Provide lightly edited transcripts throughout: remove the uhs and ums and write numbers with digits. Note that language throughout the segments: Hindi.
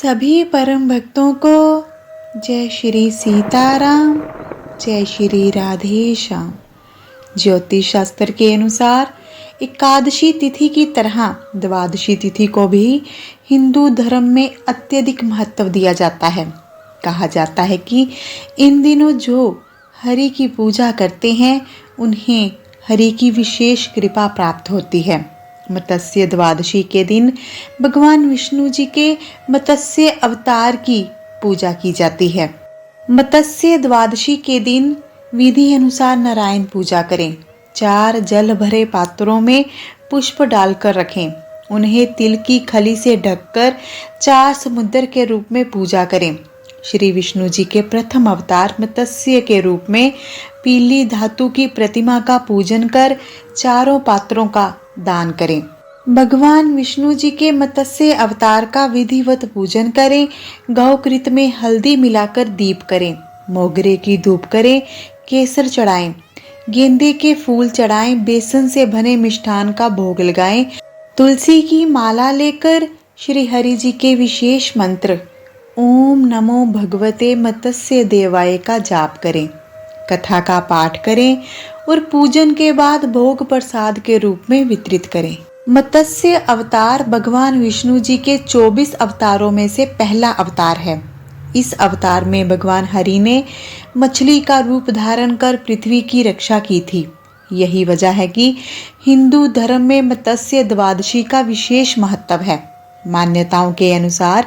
सभी परम भक्तों को जय श्री सीताराम, जय श्री राधेश्याम। ज्योतिष शास्त्र के अनुसार एकादशी तिथि की तरह द्वादशी तिथि को भी हिंदू धर्म में अत्यधिक महत्व दिया जाता है। कहा जाता है कि इन दिनों जो हरि की पूजा करते हैं उन्हें हरि की विशेष कृपा प्राप्त होती है। मत्स्य द्वादशी के दिन भगवान विष्णु जी के मत्स्य अवतार की पूजा की जाती है। मत्स्य द्वादशी के दिन विधि अनुसार नारायण पूजा करें। 4 जल भरे पात्रों में पुष्प डालकर रखें। उन्हें तिल की खली से ढककर 4 समुद्र के रूप में पूजा करें। श्री विष्णु जी के प्रथम अवतार मत्स्य के रूप में पीली धातु की प्रतिमा का पूजन कर चारों पात्रों का दान करें। भगवान विष्णु जी के मत्स्य अवतार का विधिवत पूजन करें। गौकृत में हल्दी मिलाकर दीप करें। मोगरे की धूप करें। केसर चढ़ाएं। गेंदे के फूल चढ़ाएं। बेसन से बने मिष्ठान का भोग लगाएं। तुलसी की माला लेकर श्री हरि जी के विशेष मंत्र ओम नमो भगवते मत्स्य देवाय का जाप करें। कथा का पाठ करें और पूजन के बाद भोग प्रसाद के रूप में वितरित करें। मत्स्य अवतार भगवान विष्णु जी के 24 अवतारों में से पहला अवतार है। इस अवतार में भगवान हरि ने मछली का रूप धारण कर पृथ्वी की रक्षा की थी। यही वजह है कि हिंदू धर्म में मत्स्य द्वादशी का विशेष महत्व है। मान्यताओं के अनुसार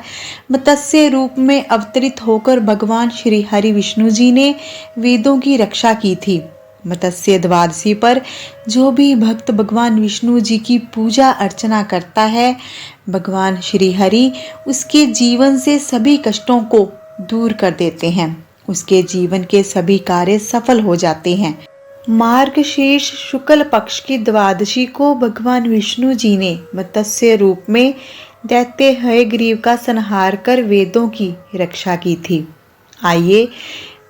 मत्स्य रूप में अवतरित होकर भगवान श्री हरि विष्णु जी ने वेदों की रक्षा की थी। मत्स्य द्वादशी पर जो भी भक्त भगवान विष्णु जी की पूजा अर्चना करता है, भगवान श्री हरि उसके जीवन से सभी कष्टों को दूर कर देते हैं। उसके जीवन के सभी कार्य सफल हो जाते हैं। मार्गशीर्ष शुक्ल पक्ष की द्वादशी को भगवान विष्णु जी ने मत्स्य रूप में दैत्य हयग्रीव का संहार कर वेदों की रक्षा की थी। आइए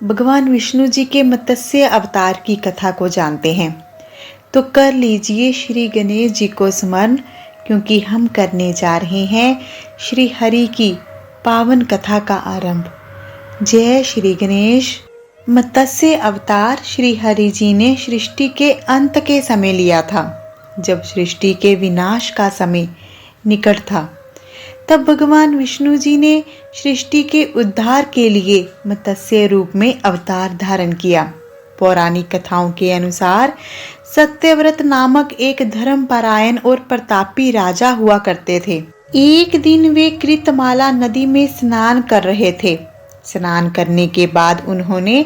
भगवान विष्णु जी के मत्स्य अवतार की कथा को जानते हैं। तो कर लीजिए श्री गणेश जी को स्मरण, क्योंकि हम करने जा रहे हैं श्री हरि की पावन कथा का आरंभ। जय श्री गणेश। मत्स्य अवतार श्री हरि जी ने सृष्टि के अंत के समय लिया था। जब सृष्टि के विनाश का समय निकट था, तब भगवान विष्णु जी ने सृष्टि के उद्धार के लिए मत्स्य रूप में अवतार धारण किया। पौराणिक कथाओं के अनुसार सत्यव्रत नामक एक धर्मपरायण और प्रतापी राजा हुआ करते थे। एक दिन वे कृतमाला नदी में स्नान कर रहे थे। स्नान करने के बाद उन्होंने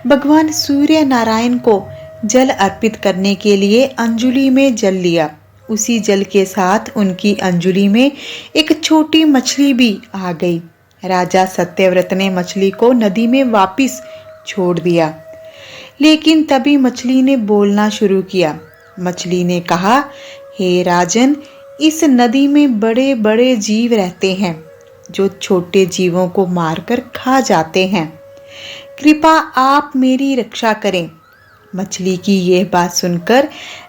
भगवान सूर्य नारायण को जल अर्पित करने के लिए अंजुलि में जल लिया। उसी जल के साथ उनकी अंजुलि में एक छोटी मछली भी आ गई। राजा सत्यव्रत ने मछली को नदी में वापस छोड़ दिया, लेकिन तभी मछली ने बोलना शुरू किया। मछली ने कहा, हे राजन, इस नदी में बड़े बड़े जीव रहते हैं जो छोटे जीवों को मारकर खा जाते हैं। कृपा आप मेरी रक्षा करें। मछली की यह बात सुनकर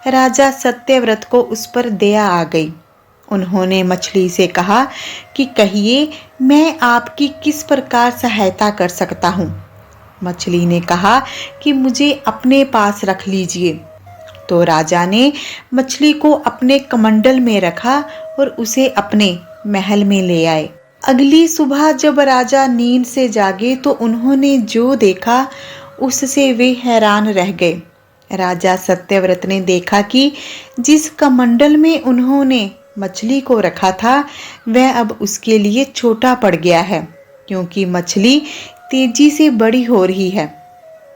राजा सत्यव्रत को उस पर दया आ गई। उन्होंने मछली से कहा कि कहिए, मैं आपकी किस प्रकार सहायता कर सकता हूँ। मछली ने कहा कि मुझे अपने पास रख लीजिए। तो राजा ने मछली को अपने कमंडल में रखा और उसे अपने महल में ले आए। अगली सुबह जब राजा नींद से जागे तो उन्होंने जो देखा उससे वे हैरान रह गए। राजा सत्यव्रत ने देखा कि जिस कमंडल में उन्होंने मछली को रखा था वह अब उसके लिए छोटा पड़ गया है, क्योंकि मछली तेजी से बड़ी हो रही है।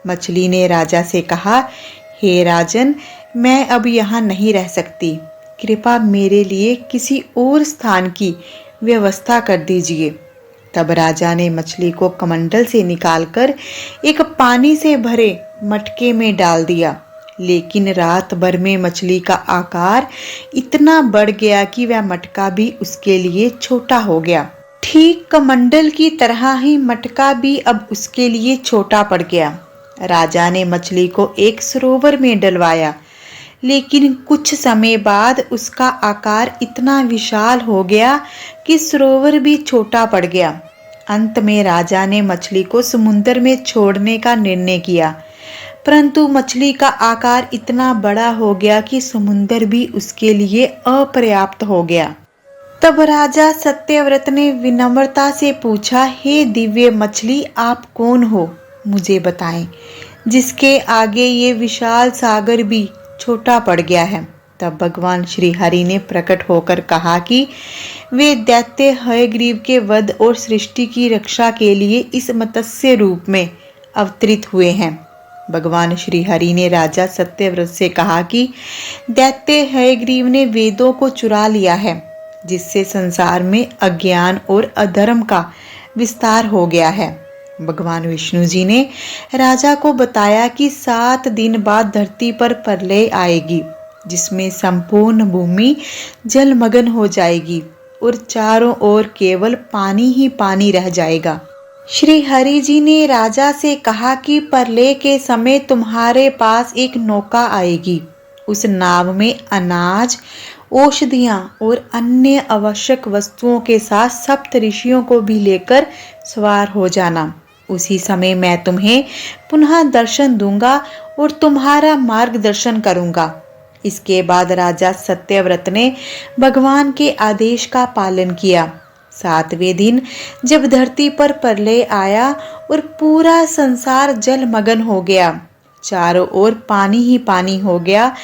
मछली ने राजा से कहा, हे राजन, मैं अब यहाँ नहीं रह सकती। कृपा मेरे लिए किसी और स्थान की व्यवस्था कर दीजिए। तब राजा ने मछली को कमंडल से निकालकर एक पानी से भरे मटके में डाल दिया। लेकिन रात भर में मछली का आकार इतना बढ़ गया कि वह मटका भी उसके लिए छोटा हो गया। ठीक कमंडल की तरह ही मटका भी अब उसके लिए छोटा पड़ गया। राजा ने मछली को एक सरोवर में डलवाया, लेकिन कुछ समय बाद उसका आकार इतना विशाल हो गया कि सरोवर भी छोटा पड़ गया। अंत में राजा ने मछली को समुद्र में छोड़ने का निर्णय किया, परंतु मछली का आकार इतना बड़ा हो गया कि समुद्र भी उसके लिए अपर्याप्त हो गया। तब राजा सत्यव्रत ने विनम्रता से पूछा, हे दिव्य मछली, आप कौन हो? मुझे बताएं, जिसके आगे ये विशाल सागर भी छोटा पड़ गया है। तब भगवान श्री हरि ने प्रकट होकर कहा कि वे दैत्य हयग्रीव के वध और सृष्टि की रक्षा के लिए इस मत्स्य रूप में अवतरित हुए हैं। भगवान श्री हरि ने राजा सत्यव्रत से कहा कि दैत्य हयग्रीव ने वेदों को चुरा लिया है, जिससे संसार में अज्ञान और अधर्म का विस्तार हो गया है। भगवान विष्णु जी ने राजा को बताया कि 7 दिन बाद धरती पर प्रलय आएगी, जिसमें संपूर्ण भूमि जलमग्न हो जाएगी और चारों ओर केवल पानी ही पानी रह जाएगा। श्री हरि जी ने राजा से कहा कि प्रलय के समय तुम्हारे पास एक नौका आएगी। उस नाव में अनाज, औषधियां और अन्य आवश्यक वस्तुओं के साथ सप्त ऋषियों को भी लेकर सवार हो जाना। उसी समय मैं तुम्हें पुनः दर्शन दूंगा और तुम्हारा मार्गदर्शन करूंगा। इसके बाद राजा सत्यव्रत ने भगवान के आदेश का पालन किया। 7वें दिन जब धरती पर प्रलय आया और पूरा संसार जलमग्न हो गया, चारों ओर पानी ही पानी हो गया,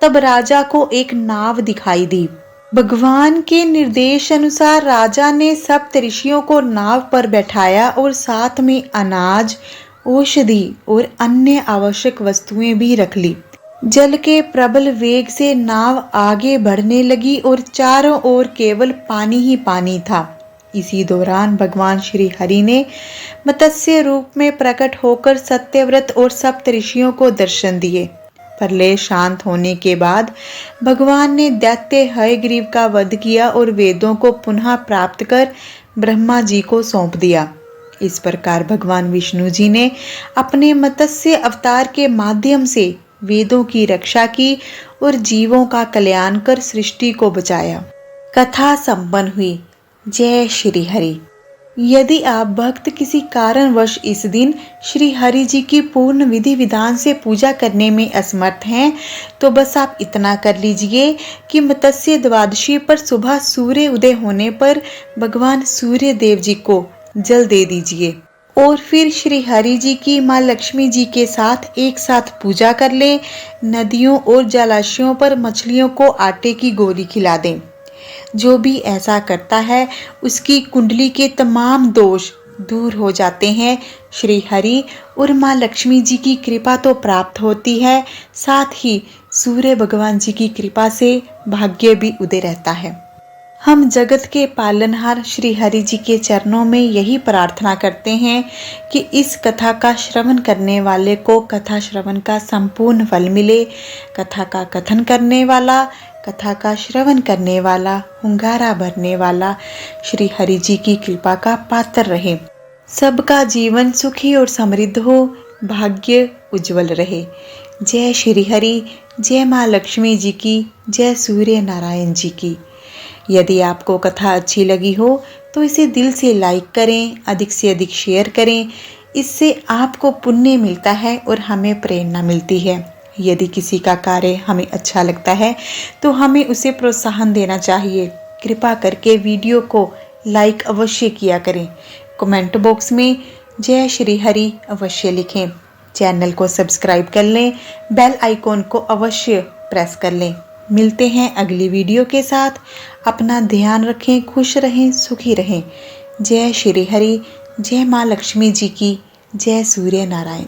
तब राजा को एक नाव दिखाई दी। भगवान के निर्देश अनुसार राजा ने सप्त ऋषियों को नाव पर बैठाया और साथ में अनाज, औषधि और अन्य आवश्यक वस्तुएं भी रख ली। जल के प्रबल वेग से नाव आगे बढ़ने लगी और चारों ओर केवल पानी ही पानी था। इसी दौरान भगवान श्री हरि ने मत्स्य रूप में प्रकट होकर सत्यव्रत और सप्त ऋषियों को दर्शन दिए। प्रलय शांत होने के बाद भगवान ने दैत्य हयग्रीव का वध किया और वेदों को पुनः प्राप्त कर ब्रह्मा जी को सौंप दिया। इस प्रकार भगवान विष्णु जी ने अपने मत्स्य अवतार के माध्यम से वेदों की रक्षा की और जीवों का कल्याण कर सृष्टि को बचाया। कथा संपन्न हुई। जय श्री हरि। यदि आप भक्त किसी कारणवश इस दिन श्री हरि जी की पूर्ण विधि विधान से पूजा करने में असमर्थ हैं, तो बस आप इतना कर लीजिए कि मत्स्य द्वादशी पर सुबह सूर्य उदय होने पर भगवान सूर्य देव जी को जल दे दीजिए और फिर श्री हरि जी की माँ लक्ष्मी जी के साथ एक साथ पूजा कर ले। नदियों और जलाशयों पर मछलियों को आटे की गोली खिला दें। जो भी ऐसा करता है उसकी कुंडली के तमाम दोष दूर हो जाते हैं। श्री हरि और माँ लक्ष्मी जी की कृपा तो प्राप्त होती है, साथ ही सूर्य भगवान जी की कृपा से भाग्य भी उदय रहता है। हम जगत के पालनहार श्री हरि जी के चरणों में यही प्रार्थना करते हैं कि इस कथा का श्रवण करने वाले को कथा श्रवण का संपूर्ण फल मिले। कथा का कथन करने वाला, कथा का श्रवण करने वाला, हुंगारा भरने वाला श्री हरि जी की कृपा का पात्र रहे। सबका जीवन सुखी और समृद्ध हो, भाग्य उज्जवल रहे। जय श्री हरि। जय माँ लक्ष्मी जी की। जय सूर्य नारायण जी की। यदि आपको कथा अच्छी लगी हो तो इसे दिल से लाइक करें, अधिक से अधिक शेयर करें। इससे आपको पुण्य मिलता है और हमें प्रेरणा मिलती है। यदि किसी का कार्य हमें अच्छा लगता है तो हमें उसे प्रोत्साहन देना चाहिए। कृपा करके वीडियो को लाइक अवश्य किया करें। कमेंट बॉक्स में जय श्री हरि अवश्य लिखें। चैनल को सब्सक्राइब कर लें, बेल आइकॉन को अवश्य प्रेस कर लें। मिलते हैं अगली वीडियो के साथ। अपना ध्यान रखें, खुश रहें, सुखी रहें। जय श्री हरि। जय माँ लक्ष्मी जी की। जय सूर्य नारायण।